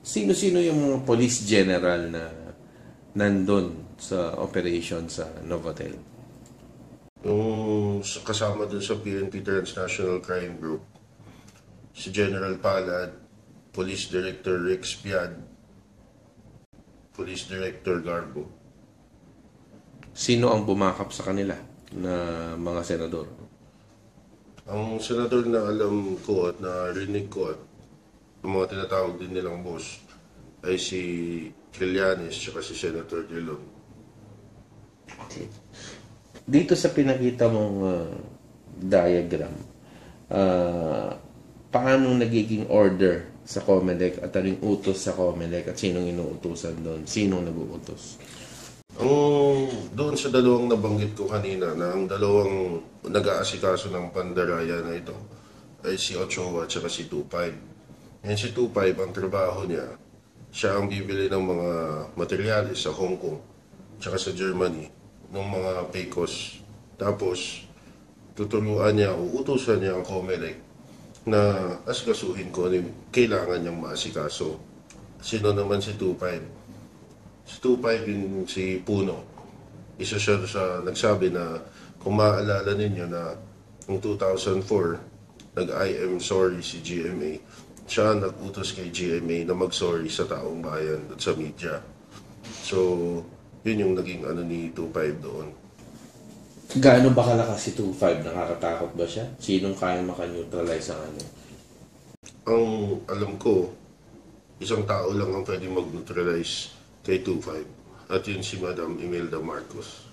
Sino-sino yung mga police general na nandun sa operation sa Novotel? Yung kasama dun sa PNP Transnational Crime Group, si General Palad, Police Director Rex Piad, Police Director Garbo. Sino ang bumakap sa kanila na mga senador? Ang senador na alam ko at narinig ko at ang mga tinatawag din nilang boss ay si Trillanes at si Senator Drilon. Dito sa pinakita mong diagram, paano nagiging order sa COMELEC at anong utos sa COMELEC at sinong inuutosan doon? Sinong nag-uutos? Doon sa dalawang nabanggit ko kanina na ang dalawang nag-aasikaso ng pandaraya na ito ay si Ochoa at si 25. Yan si 25, ang trabaho niya, siya ang bibili ng mga materyales sa Hong Kong at sa Germany ng mga PECOS. Tapos, tuturuan niya, uutusan niya ang COMELEC na asikasuhin ko ano yung kailangan niyang maasikaso. Sino naman si 25? Si 25 yung si Puno. Isa siya sa nagsabi na kung maaalala ninyo na noong 2004, nag-I am sorry si GMA. Siya nag-utos kay GMA na mag-sorry sa taong bayan at sa media. So, yun yung naging ano ni 25 doon. Gaano ba kalakas si 25? Nakakatakot ba siya? Sinong kaya makaneutralize sa kanya? Ang alam ko, isang tao lang ang pwede mag-neutralize kay 25 at yun si Madam Imelda Marcos.